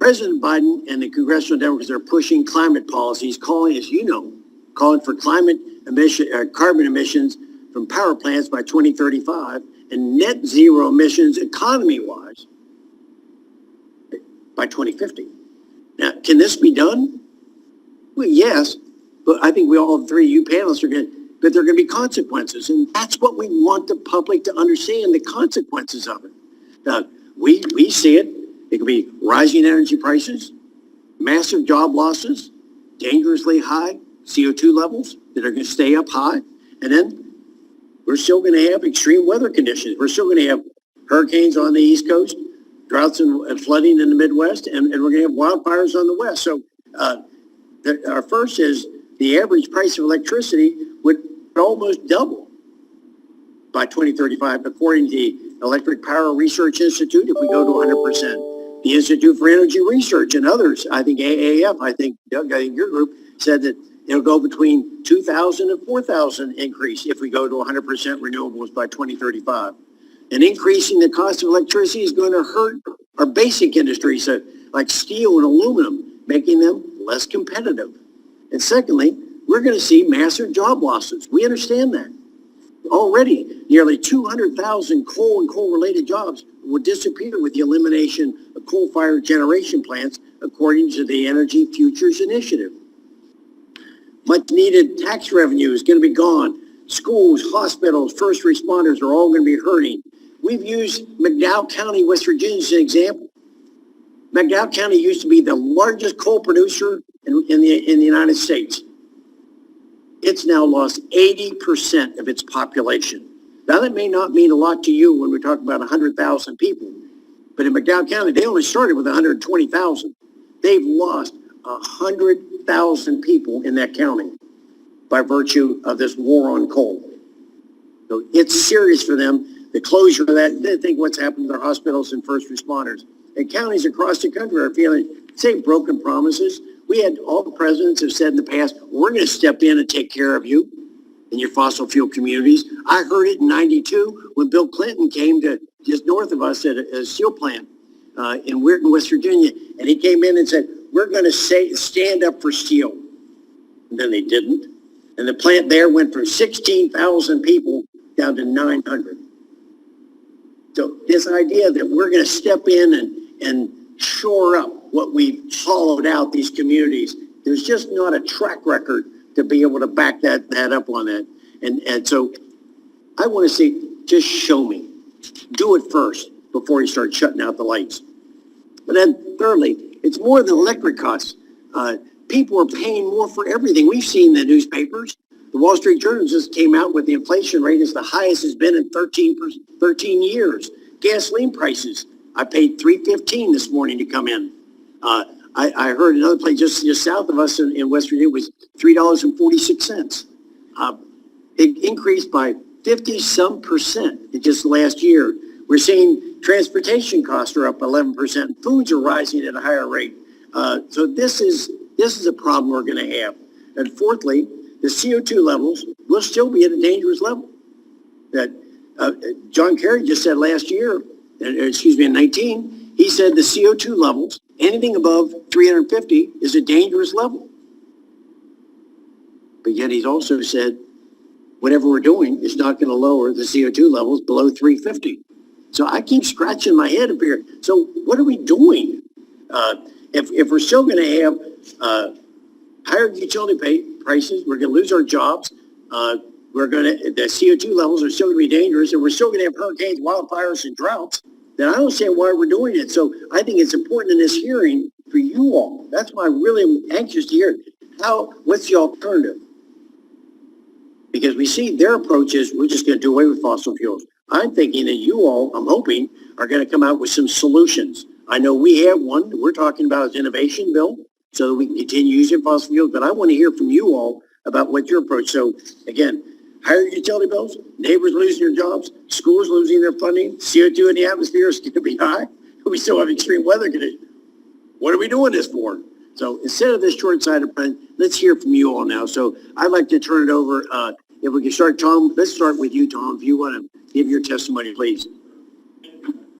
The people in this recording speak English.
President Biden and the congressional Democrats are pushing climate policies, calling, as you know, calling for carbon emissions from power plants by 2035 and net zero emissions economy-wise by 2050. Now, can this be done? Well, yes, but I think we all three, you panelists, are going to, but there are going to be consequences, and that's what we want the public to understand, the consequences of it. Now, we see it. It could be rising energy prices, massive job losses, dangerously high CO2 levels that are going to stay up high, and then we're still going to have extreme weather conditions. We're still going to have hurricanes on the East Coast, droughts and flooding in the Midwest, and we're going to have wildfires on the West. So our first is the average price of electricity would almost double by 2035, according to the Electric Power Research Institute, if we go to 100%. The Institute for Energy Research and others, I think AAF, Doug, I think your group said that it'll go between 2,000 and 4,000 increase if we go to 100% renewables by 2035. And increasing the cost of electricity is going to hurt our basic industries like steel and aluminum, making them less competitive. And secondly, we're going to see massive job losses. We understand that. Already, nearly 200,000 coal and coal-related jobs will disappear with the elimination of coal-fired generation plants, according to the Energy Futures Initiative. Much-needed tax revenue is going to be gone. Schools, hospitals, first responders are all going to be hurting. We've used McDowell County, West Virginia, as an example. McDowell County used to be the largest coal producer in the United States. It's now lost 80% of its population. Now, that may not mean a lot to you when we talk about 100,000 people, but in McDowell County, they only started with 120,000. They've lost 100,000 people in that county by virtue of this war on coal. So it's serious for them. The closure of that, they think what's happened to their hospitals and first responders. And counties across the country are feeling the same broken promises. We had all the presidents have said in the past, we're going to step in and take care of you in your fossil fuel communities. I heard it in 92 when Bill Clinton came to just north of us at a steel plant in Weirton, West Virginia. And he came in and said, we're going to stand up for steel. And then they didn't. And the plant there went from 16,000 people down to 900. So this idea that we're going to step in and shore up what we've hollowed out these communities, there's just not a track record to be able to back that up on that. And so I want to see, just show me. Do it first before you start shutting out the lights. But then thirdly, it's more than electric costs. People are paying more for everything. We've seen the newspapers. The Wall Street Journal just came out with the inflation rate is the highest it's been in 13 years. Gasoline prices, I paid $3.15 this morning to come in. I heard another place just south of us in West Virginia was $3.46. It increased by 50-some% in just last year. We're seeing transportation costs are up 11%. Foods are rising at a higher rate. So this is a problem we're going to have. And fourthly, the CO2 levels will still be at a dangerous level. That John Kerry just said last year, in 19, he said the CO2 levels, anything above 350 is a dangerous level. But yet he's also said, whatever we're doing is not going to lower the CO2 levels below 350. So I keep scratching my head up here. So what are we doing? If we're still going to have higher utility prices, we're going to lose our jobs. The CO2 levels are still going to be dangerous, and we're still going to have hurricanes, wildfires, and droughts. Then I don't understand why we're doing it. So I think it's important in this hearing for you all. That's why I really am anxious to hear what's the alternative? Because we see their approach is we're just going to do away with fossil fuels. I'm thinking that you all, I'm hoping, are going to come out with some solutions. I know we have one that we're talking about as innovation bill so that we can continue using fossil fuels, but I want to hear from you all about what your approach. So again, higher utility bills, neighbors losing their jobs, schools losing their funding, CO2 in the atmosphere is going to be high. We still have extreme weather conditions. What are we doing this for? So instead of this short-sighted plan, let's hear from you all now. So I'd like to turn it over. If we can start, Tom, let's start with you, Tom, if you want to give your testimony, please.